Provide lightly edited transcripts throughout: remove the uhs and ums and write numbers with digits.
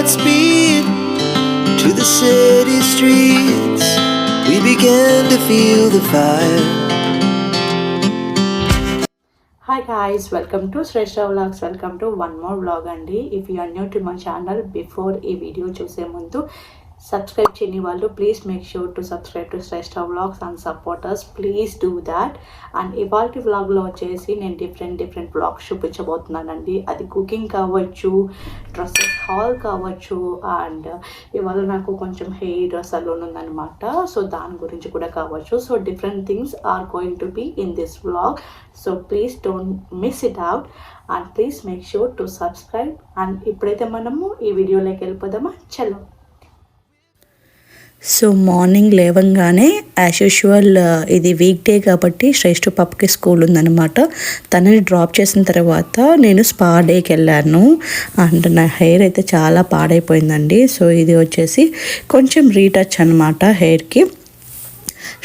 Godspeed to the city streets. We began to feel the fire. Hi guys, welcome to Shrestha Vlogs. Welcome to one more vlog అండి. If you are new to my channel, before ఈ video చూసే ముందు subscribe చేయని వాళ్ళు please make sure to subscribe to Shreshtha vlogs and supporters, please do that. And ఇవాళ వ్లాగ్లో వచ్చేసి నేను డిఫరెంట్ వ్లాగ్స్ చూపించబోతున్నానండి. అది కుకింగ్ కావచ్చు, డ్రెస్సెస్ హాల్ కావచ్చు, అండ్ ఇవాళ నాకు కొంచెం హెయిర్ సలూన్ ఉందన్నమాట, సో దాని గురించి కూడా కావచ్చు. So different things are going to be in this vlog, so please don't miss it out and please make sure to subscribe. And ఇప్పుడైతే మనము ఈ వీడియోలోకి వెళ్ళిపోదామా, చలో. సో మార్నింగ్ లేవంగానే యాజ్ యూజువల్ ఇది వీక్ డే కాబట్టి శ్రేష్ఠ పాపకి స్కూల్ ఉందన్నమాట. తనని డ్రాప్ చేసిన తర్వాత నేను స్పా డేకి వెళ్ళాను అండ్ నా హెయిర్ అయితే చాలా పాడైపోయిందండి. సో ఇది వచ్చేసి కొంచెం రీటచ్ అనమాట హెయిర్కి.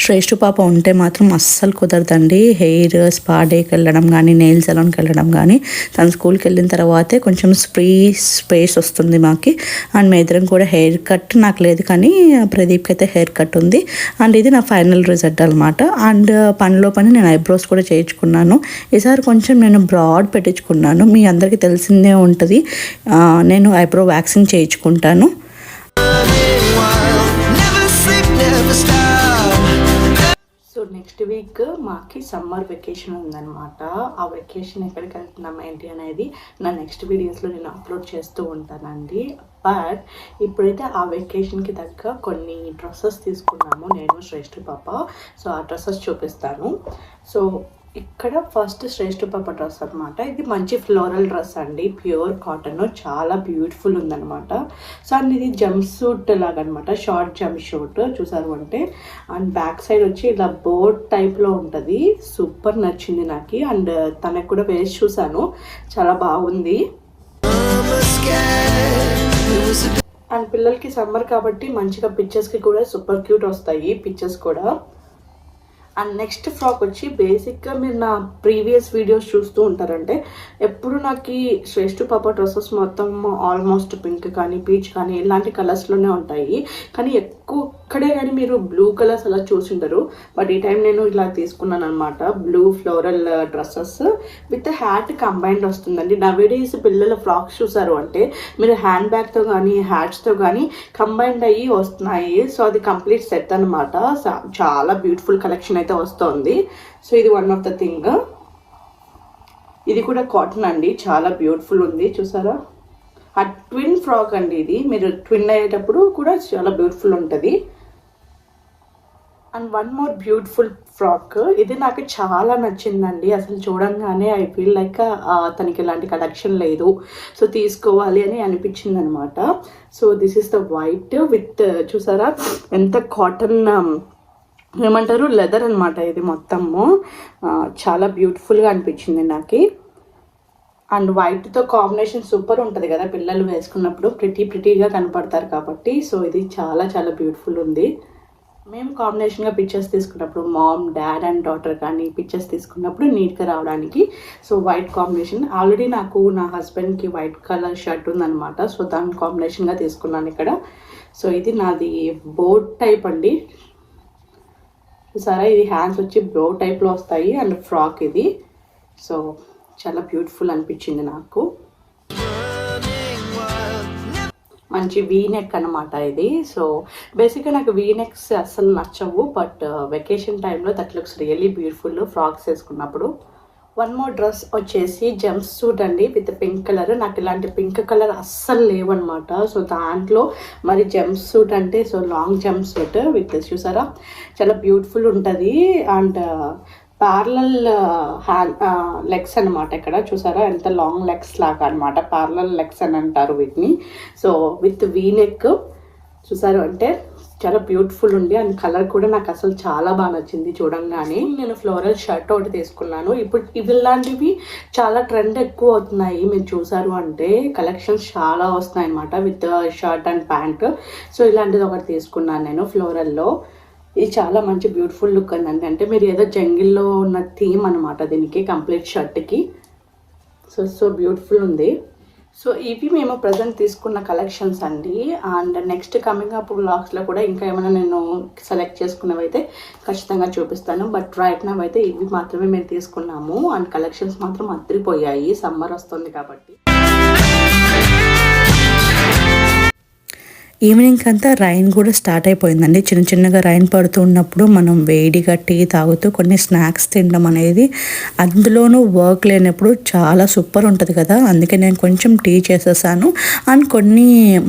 శ్రేష్ఠ పాప ఉంటే మాత్రం అస్సలు కుదరదండి హెయిర్ స్పా డేకి వెళ్ళడం కానీ, నెయిల్ సలూన్కి వెళ్ళడం కానీ. తను స్కూల్కి వెళ్ళిన తర్వాతే కొంచెం స్పేస్ వస్తుంది మాకి. అండ్ మా ఇద్దరం కూడా హెయిర్ కట్ నాకు లేదు కానీ ప్రదీప్కి అయితే హెయిర్ కట్ ఉంది. అండ్ ఇది నా ఫైనల్ రిజల్ట్ అనమాట. అండ్ పనిలో పని నేను ఐబ్రోస్ కూడా చేయించుకున్నాను. ఈసారి కొంచెం నేను బ్రాడ్ పెట్టించుకున్నాను. మీ అందరికీ తెలిసిందే ఉంటుంది, నేను ఐబ్రో వ్యాక్సింగ్ చేయించుకుంటాను. సో నెక్స్ట్ వీక్ మాకి సమ్మర్ వెకేషన్ ఉందన్నమాట. ఆ వెకేషన్ ఎక్కడికి వెళ్తున్నాం ఏంటి అనేది నా నెక్స్ట్ వీడియోస్లో నేను అప్లోడ్ చేస్తూ ఉంటానండి. బట్ ఇప్పుడైతే ఆ వెకేషన్కి తగ్గ కొన్ని డ్రెస్సెస్ తీసుకున్నాము నేను, శ్రేష్ఠ పాప. సో ఆ డ్రెస్సెస్ చూపిస్తాను. సో ఇక్కడ ఫస్ట్ శ్రేష్ఠ పాప డ్రెస్ అనమాట. ఇది మంచి ఫ్లోరల్ డ్రెస్ అండి, ప్యూర్ కాటన్, చాలా బ్యూటిఫుల్ ఉందనమాట. సో అండ్ ఇది జంప్ సూట్ లాగా అనమాట, షార్ట్ జంప్ షూట్ చూసారు అంటే. అండ్ బ్యాక్ సైడ్ వచ్చి ఇలా బోట్ టైప్లో ఉంటుంది. సూపర్ నచ్చింది నాకు. అండ్ తనకు కూడా వేసి చూసాను, చాలా బాగుంది. అండ్ పిల్లలకి సమ్మర్ కాబట్టి మంచిగా పిక్చర్స్కి కూడా సూపర్ క్యూట్ వస్తాయి పిక్చర్స్ కూడా. అండ్ నెక్స్ట్ ఫ్రాక్ వచ్చి బేసిక్గా మీరు నా ప్రీవియస్ వీడియోస్ చూస్తూ ఉంటారంటే ఎప్పుడు నాకు శ్రేష్ఠ పాప డ్రెస్సెస్ మొత్తం ఆల్మోస్ట్ పింక్ కానీ, పీచ్ కానీ ఇలాంటి కలర్స్లోనే ఉంటాయి. కానీ ఇక్కడే కానీ మీరు బ్లూ కలర్స్ అలా చూసింటారు. బట్ ఈ టైం నేను ఇలా తీసుకున్నాను అనమాట, blue floral dresses with hat combined వస్తుందండి. నవేడేస్ పిల్లల ఫ్రాక్స్ చూసారు అంటే మీరు హ్యాండ్ బ్యాగ్తో కానీ హ్యాట్స్తో కానీ కంబైన్డ్ అయ్యి వస్తున్నాయి. సో అది కంప్లీట్ సెట్ అనమాట. చాలా బ్యూటిఫుల్ కలెక్షన్ అయితే వస్తుంది. సో ఇది వన్ ఆఫ్ ద థింగ్. ఇది కూడా కాటన్ అండి, చాలా బ్యూటిఫుల్ ఉంది చూసారా. ఆ ట్విన్ ఫ్రాక్ అండి ఇది, మీరు ట్విన్ అయ్యేటప్పుడు కూడా చాలా బ్యూటిఫుల్ ఉంటుంది. And one more beautiful frock, ఇది నాకు చాలా నచ్చిందండి. అసలు చూడంగానే ఐ ఫీల్ లైక్ తనకి ఇలాంటి కలెక్షన్ లేదు, సో తీసుకోవాలి అని అనిపించింది అనమాట. So this is the white with చూసారా ఎంత కాటన్ ఏమంటారు లెదర్ అనమాట. ఇది మొత్తము చాలా బ్యూటిఫుల్గా అనిపించింది నాకు. అండ్ వైట్తో కాంబినేషన్ సూపర్ ఉంటుంది కదా, పిల్లలు వేసుకున్నప్పుడు ప్రిటీగా కనపడతారు కాబట్టి. సో ఇది చాలా బ్యూటిఫుల్ ఉంది. మేము కాంబినేషన్గా పిక్చర్స్ తీసుకున్నప్పుడు మామ్, డాడ్ అండ్ డాటర్ కానీ పిక్చర్స్ తీసుకున్నప్పుడు నీట్గా రావడానికి సో వైట్ కాంబినేషన్. ఆల్రెడీ నాకు నా హస్బెండ్కి వైట్ కలర్ షర్ట్ ఉందన్నమాట, సో దాని కాంబినేషన్గా తీసుకున్నాను ఇక్కడ. సో ఇది నాది బోట్ టైప్ అండి చూసారా. ఇది హ్యాండ్స్ వచ్చి బ్రో టైప్లో వస్తాయి అండ్ ఫ్రాక్ ఇది. సో చాలా బ్యూటిఫుల్ అనిపించింది నాకు. మంచి వీ నెక్ అనమాట ఇది. సో బేసిక్గా నాకు వీ నెక్స్ అస్సలు నచ్చవు, బట్ వెకేషన్ టైంలో that looks really beautiful frocks వేసుకున్నప్పుడు. వన్ మోర్ డ్రెస్ వచ్చేసి జంప్ సూట్ అండి విత్ పింక్ కలర్. నాకు ఇలాంటి పింక్ కలర్ అస్సలు లేవన్నమాట. సో దాంట్లో మరి జంప్ సూట్ అంటే so long jump suit with చూసారా చాలా బ్యూటిఫుల్ ఉంటుంది. అండ్ ప్యారలల్ లెగ్స్ అనమాట. ఇక్కడ చూసారా ఎంత లాంగ్ లెగ్స్ లాగా అనమాట, ప్యారలల్ లెగ్స్ అని అంటారు వీటిని. సో విత్ వీ నెక్ చూసారు అంటే చాలా బ్యూటిఫుల్ ఉంది. అండ్ కలర్ కూడా నాకు అసలు చాలా బాగా నచ్చింది చూడంగానే. నేను ఫ్లోరల్ షర్ట్ ఒకటి తీసుకున్నాను. ఇప్పుడు ఇలాంటివి చాలా ట్రెండ్ ఎక్కువ అవుతున్నాయి, మీరు చూసారు అంటే కలెక్షన్స్ చాలా వస్తున్నాయి అనమాట with shirt and pant. So ఇలాంటిది ఒకటి తీసుకున్నాను నేను ఫ్లోరల్లో. ఇది చాలా మంచి బ్యూటిఫుల్ లుక్ అండి. అంటే మీరు ఏదో జంగిల్లో ఉన్న థీమ్ అనమాట దీనికి, కంప్లీట్ షర్ట్కి. సో బ్యూటిఫుల్ ఉంది. సో ఇవి మేము ప్రజెంట్ తీసుకున్న కలెక్షన్స్ అండి. అండ్ నెక్స్ట్ కమింగ్ అప్ వ్లాగ్స్లో కూడా ఇంకా ఏమైనా నేను సెలెక్ట్ చేసుకున్నవి అయితే ఖచ్చితంగా చూపిస్తాను. బట్ రైట్ నౌ అయితే ఇవి మాత్రమే మేము తీసుకున్నాము. అండ్ కలెక్షన్స్ మాత్రం అదిరిపోయాయి, సమ్మర్ వస్తుంది కాబట్టి. ఈవినింగ్ అంతా రైన్ కూడా స్టార్ట్ అయిపోయిందండి. చిన్న చిన్నగా రైన్ పడుతూ ఉన్నప్పుడు మనం వేడిగా టీ తాగుతూ కొన్ని స్నాక్స్ తినడం అనేది, అందులోనూ వర్క్ లేనప్పుడు చాలా సూపర్ ఉంటుంది కదా. అందుకే నేను కొంచెం టీ చేసేసాను. అండ్ కొన్ని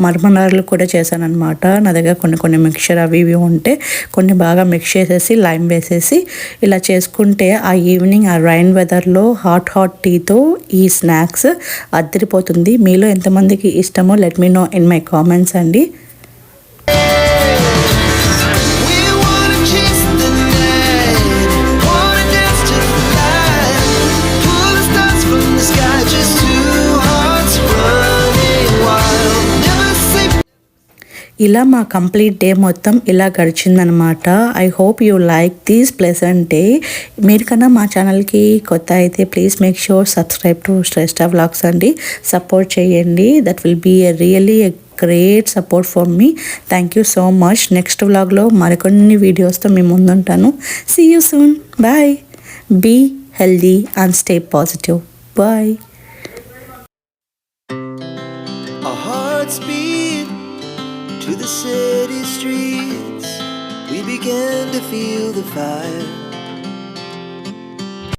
మరమరాలు కూడా చేశాను అనమాట. నా దగ్గర కొన్ని మిక్చర్ అవి ఇవి ఉంటే కొన్ని బాగా మిక్స్ చేసేసి లైమ్ వేసేసి ఇలా చేసుకుంటే ఆ ఈవినింగ్ ఆ రైన్ వెదర్లో హాట్ టీతో ఈ స్నాక్స్ అద్దరిపోతుంది. మీలో ఎంతమందికి ఇష్టమో let me know in my comments అండి. ఇలా మా కంప్లీట్ డే మొత్తం ఇలా గడిచిందనమాట. I hope you like this pleasant day. మీరు కన్నా మా ఛానల్కి కొత్త అయితే please make sure subscribe to Shreshtha vlogs అండి. సపోర్ట్ చేయండి. That will be really great support for me. Thank you so much. Next వ్లాగ్లో మరికొన్ని వీడియోస్తో మీ ముందుంటాను. See you soon. Bye. Be healthy and stay positive. Bye. Our hearts beat to the city streets. We began to feel the fire.